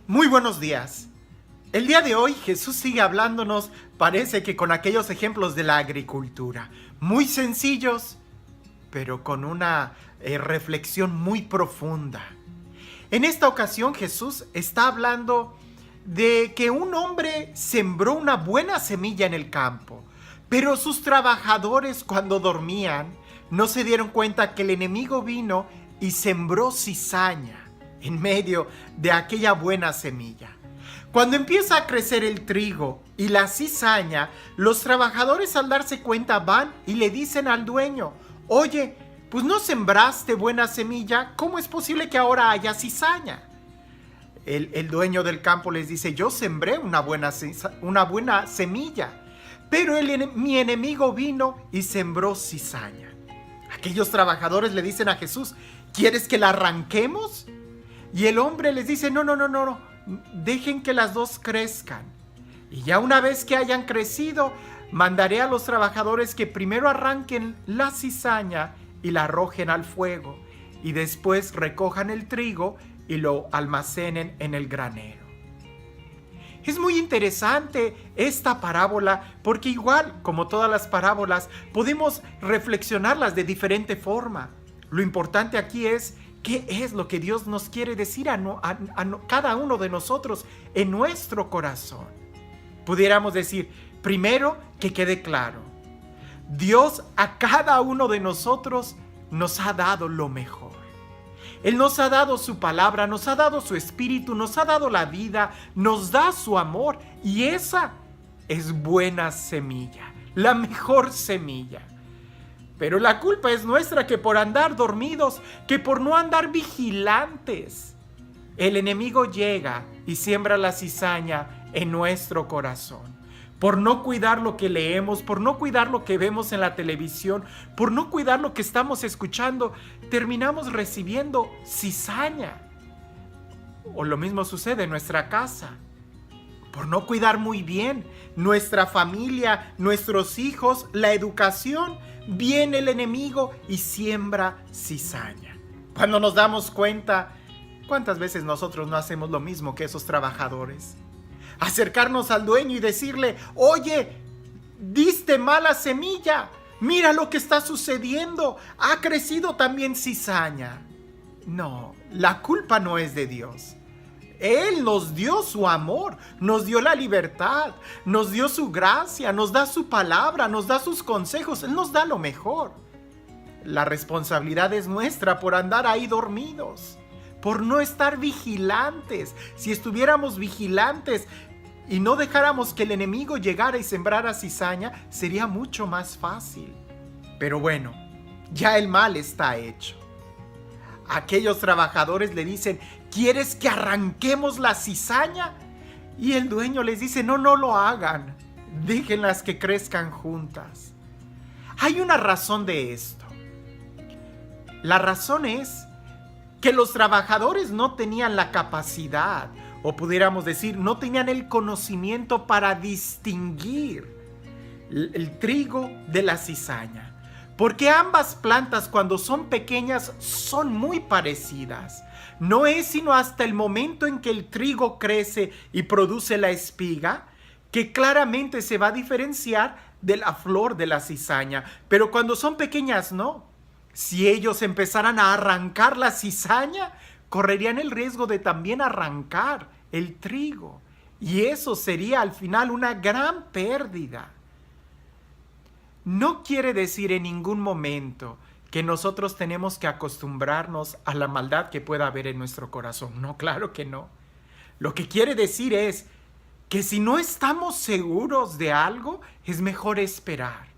Muy buenos días. El día de hoy Jesús sigue hablándonos, parece que con aquellos ejemplos de la agricultura, muy sencillos, pero con una reflexión muy profunda. En esta ocasión Jesús está hablando de que un hombre sembró una buena semilla en el campo, pero sus trabajadores cuando dormían no se dieron cuenta que el enemigo vino y sembró cizaña en medio de aquella buena semilla. Cuando empieza a crecer el trigo y la cizaña, los trabajadores al darse cuenta van y le dicen al dueño: oye, pues no sembraste buena semilla, ¿cómo es posible que ahora haya cizaña? El dueño del campo les dice: yo sembré una buena semilla, pero mi enemigo vino y sembró cizaña. Aquellos trabajadores le dicen a Jesús: ¿quieres que la arranquemos? Y el hombre les dice: no, dejen que las dos crezcan. Y ya una vez que hayan crecido, mandaré a los trabajadores que primero arranquen la cizaña y la arrojen al fuego, y después recojan el trigo y lo almacenen en el granero. Es muy interesante esta parábola porque igual como todas las parábolas podemos reflexionarlas de diferente forma. Lo importante aquí es ¿qué es lo que Dios nos quiere decir a cada uno de nosotros en nuestro corazón? Pudiéramos decir, primero, que quede claro: Dios a cada uno de nosotros nos ha dado lo mejor. Él nos ha dado su palabra, nos ha dado su espíritu, nos ha dado la vida, nos da su amor, y esa es buena semilla, la mejor semilla. Pero la culpa es nuestra, que por andar dormidos, que por no andar vigilantes, el enemigo llega y siembra la cizaña en nuestro corazón. Por no cuidar lo que leemos, por no cuidar lo que vemos en la televisión, por no cuidar lo que estamos escuchando, terminamos recibiendo cizaña. O lo mismo sucede en nuestra casa. Por no cuidar muy bien nuestra familia, nuestros hijos, la educación, viene el enemigo y siembra cizaña. Cuando nos damos cuenta, ¿cuántas veces nosotros no hacemos lo mismo que esos trabajadores? Acercarnos al dueño y decirle: oye, diste mala semilla, mira lo que está sucediendo, ha crecido también cizaña. No, la culpa no es de Dios. Él nos dio su amor, nos dio la libertad, nos dio su gracia, nos da su palabra, nos da sus consejos. Él nos da lo mejor. La responsabilidad es nuestra por andar ahí dormidos, por no estar vigilantes. Si estuviéramos vigilantes y no dejáramos que el enemigo llegara y sembrara cizaña, sería mucho más fácil. Pero bueno, ya el mal está hecho. Aquellos trabajadores le dicen: ¿quieres que arranquemos la cizaña? Y el dueño les dice: no lo hagan, déjenlas que crezcan juntas. Hay una razón de esto. La razón es que los trabajadores no tenían la capacidad, o pudiéramos decir, no tenían el conocimiento para distinguir el trigo de la cizaña. Porque ambas plantas, cuando son pequeñas, son muy parecidas. No es sino hasta el momento en que el trigo crece y produce la espiga que claramente se va a diferenciar de la flor de la cizaña. Pero cuando son pequeñas, no. Si ellos empezaran a arrancar la cizaña, correrían el riesgo de también arrancar el trigo. Y eso sería al final una gran pérdida. No quiere decir en ningún momento que nosotros tenemos que acostumbrarnos a la maldad que pueda haber en nuestro corazón. No, claro que no. Lo que quiere decir es que si no estamos seguros de algo, es mejor esperar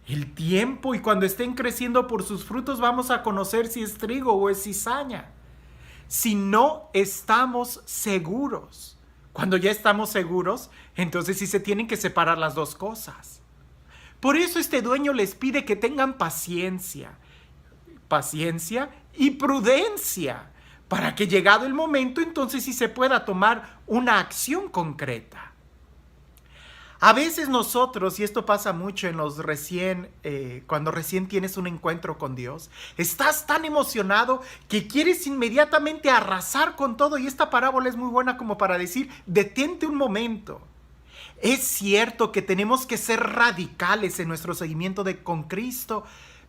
el tiempo, y cuando estén creciendo por sus frutos vamos a conocer si es trigo o es cizaña. Si no estamos seguros, cuando ya estamos seguros, entonces sí se tienen que separar las dos cosas. Por eso este dueño les pide que tengan paciencia y prudencia, para que llegado el momento, entonces sí se pueda tomar una acción concreta. A veces nosotros, y esto pasa mucho en los cuando recién tienes un encuentro con Dios, estás tan emocionado que quieres inmediatamente arrasar con todo, y esta parábola es muy buena como para decir, detente un momento. Es cierto que tenemos que ser radicales en nuestro seguimiento con Cristo,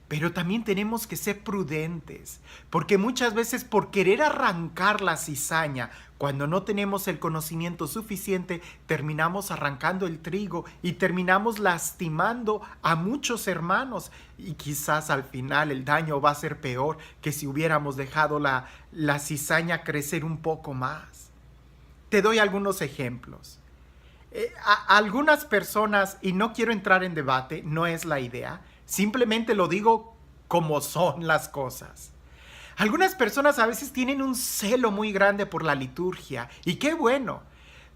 pero también tenemos que ser prudentes, porque muchas veces por querer arrancar la cizaña, cuando no tenemos el conocimiento suficiente, terminamos arrancando el trigo y terminamos lastimando a muchos hermanos, y quizás al final el daño va a ser peor que si hubiéramos dejado la cizaña crecer un poco más. Te doy algunos ejemplos. Algunas personas, y no quiero entrar en debate, no es la idea, simplemente lo digo como son las cosas. Algunas personas a veces tienen un celo muy grande por la liturgia, y qué bueno,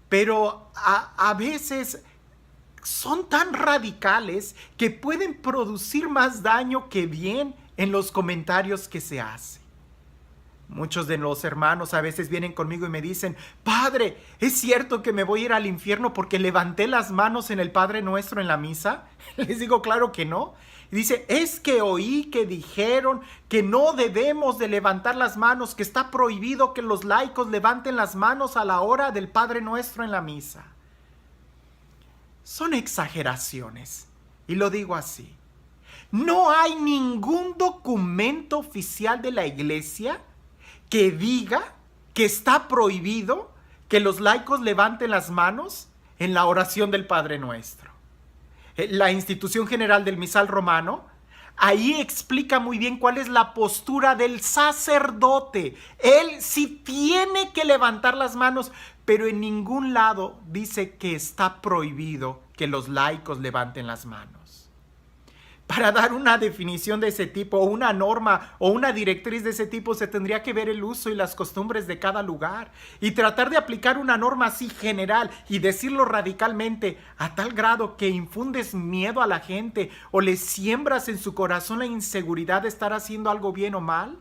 pero a veces son tan radicales que pueden producir más daño que bien en los comentarios que se hacen. Muchos de los hermanos a veces vienen conmigo y me dicen, Padre, ¿es cierto que me voy a ir al infierno porque levanté las manos en el Padre Nuestro en la misa? Les digo, claro que no. Y dice, es que oí que dijeron que no debemos de levantar las manos, que está prohibido que los laicos levanten las manos a la hora del Padre Nuestro en la misa. Son exageraciones, y lo digo así. No hay ningún documento oficial de la Iglesia que diga que está prohibido que los laicos levanten las manos en la oración del Padre Nuestro. La Institución General del Misal Romano, ahí explica muy bien cuál es la postura del sacerdote. Él sí tiene que levantar las manos, pero en ningún lado dice que está prohibido que los laicos levanten las manos. Para dar una definición de ese tipo, o una norma o una directriz de ese tipo, se tendría que ver el uso y las costumbres de cada lugar, y tratar de aplicar una norma así general y decirlo radicalmente a tal grado que infundes miedo a la gente o le siembras en su corazón la inseguridad de estar haciendo algo bien o mal,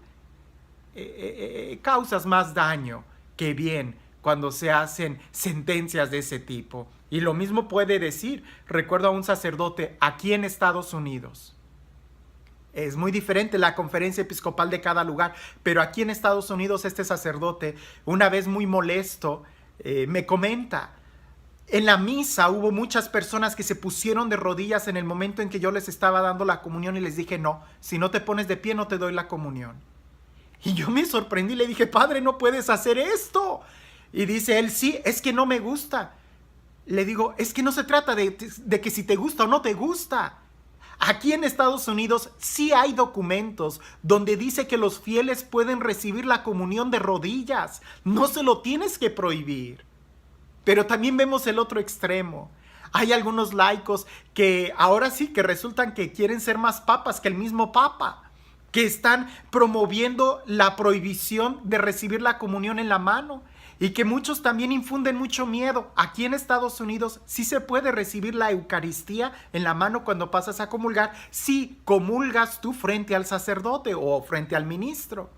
causas más daño que bien cuando se hacen sentencias de ese tipo. Y lo mismo puede decir, recuerdo a un sacerdote aquí en Estados Unidos. Es muy diferente la conferencia episcopal de cada lugar, pero aquí en Estados Unidos este sacerdote, una vez muy molesto, me comenta, en la misa hubo muchas personas que se pusieron de rodillas en el momento en que yo les estaba dando la comunión, y les dije, no, si no te pones de pie no te doy la comunión. Y yo me sorprendí, le dije, Padre, no puedes hacer esto. Y dice él, sí, es que no me gusta. Le digo, es que no se trata de que si te gusta o no te gusta. Aquí en Estados Unidos sí hay documentos donde dice que los fieles pueden recibir la comunión de rodillas. No se lo tienes que prohibir. Pero también vemos el otro extremo. Hay algunos laicos que ahora sí que resultan que quieren ser más papas que el mismo papa, que están promoviendo la prohibición de recibir la comunión en la mano. Y que muchos también infunden mucho miedo. Aquí en Estados Unidos sí se puede recibir la Eucaristía en la mano cuando pasas a comulgar, si comulgas tú frente al sacerdote o frente al ministro.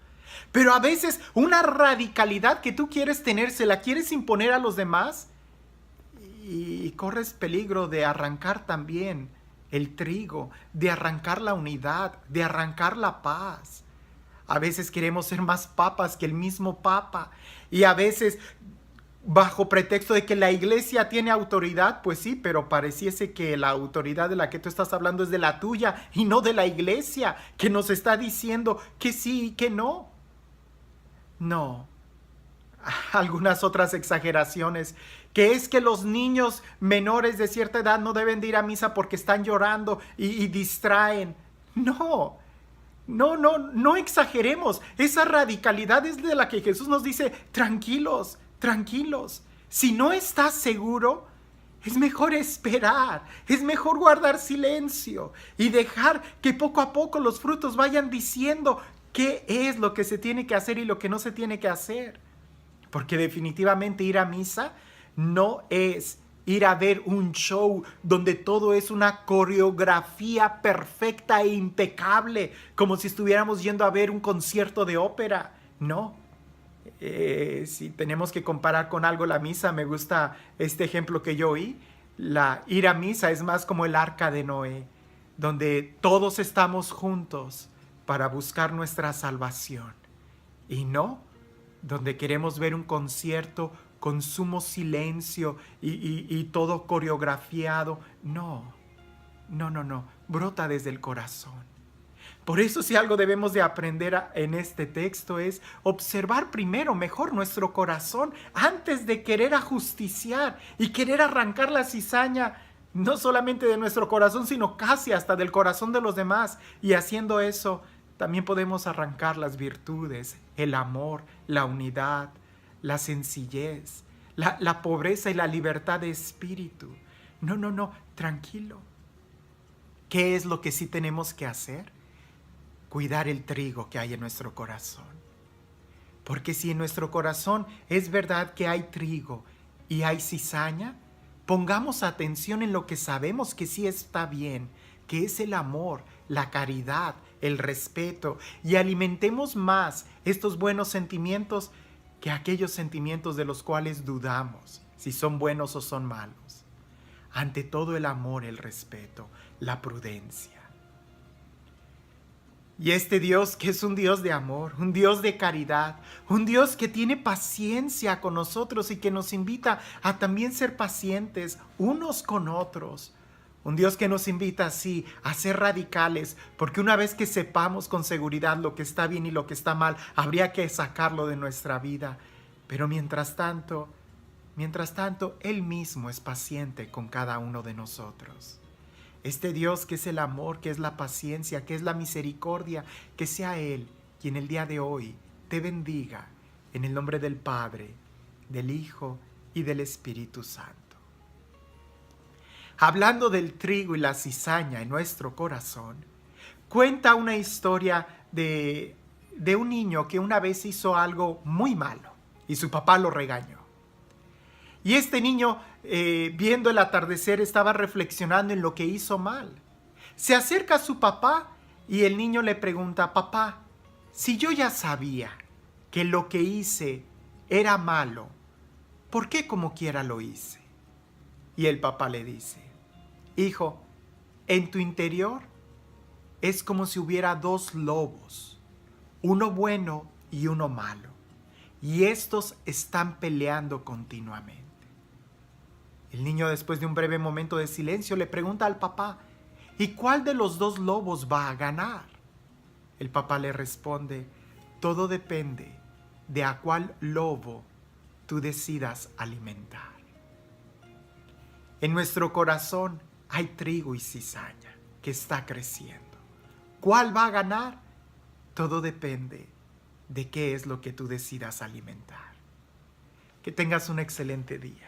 Pero a veces una radicalidad que tú quieres tener, se la quieres imponer a los demás, y corres peligro de arrancar también el trigo, de arrancar la unidad, de arrancar la paz. A veces queremos ser más papas que el mismo papa, y a veces bajo pretexto de que la iglesia tiene autoridad, pues sí, pero pareciese que la autoridad de la que tú estás hablando es de la tuya y no de la iglesia, que nos está diciendo que sí y que no. No. Algunas otras exageraciones, que es que los niños menores de cierta edad no deben de ir a misa porque están llorando y distraen. No. No exageremos. Esa radicalidad es de la que Jesús nos dice, tranquilos. Si no estás seguro, es mejor esperar, es mejor guardar silencio y dejar que poco a poco los frutos vayan diciendo qué es lo que se tiene que hacer y lo que no se tiene que hacer. Porque definitivamente ir a misa no es ir a ver un show donde todo es una coreografía perfecta e impecable, como si estuviéramos yendo a ver un concierto de ópera. No. Si tenemos que comparar con algo la misa, me gusta este ejemplo que yo oí. La ir a misa es más como el arca de Noé, donde todos estamos juntos para buscar nuestra salvación. Y no donde queremos ver un concierto con sumo silencio y todo coreografiado. No, no, no, no. Brota desde el corazón. Por eso si algo debemos de aprender en este texto es observar primero mejor nuestro corazón antes de querer ajusticiar y querer arrancar la cizaña no solamente de nuestro corazón, sino casi hasta del corazón de los demás. Y haciendo eso también podemos arrancar las virtudes, el amor, la unidad, la sencillez, la pobreza y la libertad de espíritu. No, no, no, tranquilo. ¿Qué es lo que sí tenemos que hacer? Cuidar el trigo que hay en nuestro corazón. Porque si en nuestro corazón es verdad que hay trigo y hay cizaña, pongamos atención en lo que sabemos que sí está bien, que es el amor, la caridad, el respeto, y alimentemos más estos buenos sentimientos que aquellos sentimientos de los cuales dudamos si son buenos o son malos. Ante todo el amor, el respeto, la prudencia. Y este Dios que es un Dios de amor, un Dios de caridad, un Dios que tiene paciencia con nosotros y que nos invita a también ser pacientes unos con otros. Un Dios que nos invita así a ser radicales, porque una vez que sepamos con seguridad lo que está bien y lo que está mal, habría que sacarlo de nuestra vida. Pero mientras tanto, Él mismo es paciente con cada uno de nosotros. Este Dios que es el amor, que es la paciencia, que es la misericordia, que sea Él quien el día de hoy te bendiga en el nombre del Padre, del Hijo y del Espíritu Santo. Hablando del trigo y la cizaña en nuestro corazón, cuenta una historia de un niño que una vez hizo algo muy malo y su papá lo regañó. Y este niño, viendo el atardecer, estaba reflexionando en lo que hizo mal. Se acerca a su papá y el niño le pregunta: papá, si yo ya sabía que lo que hice era malo, ¿por qué como quiera lo hice? Y el papá le dice: hijo, en tu interior es como si hubiera dos lobos, uno bueno y uno malo, y estos están peleando continuamente. El niño, después de un breve momento de silencio, le pregunta al papá: ¿y cuál de los dos lobos va a ganar? El papá le responde: todo depende de a cuál lobo tú decidas alimentar. En nuestro corazón hay trigo y cizaña que está creciendo. ¿Cuál va a ganar? Todo depende de qué es lo que tú decidas alimentar. Que tengas un excelente día.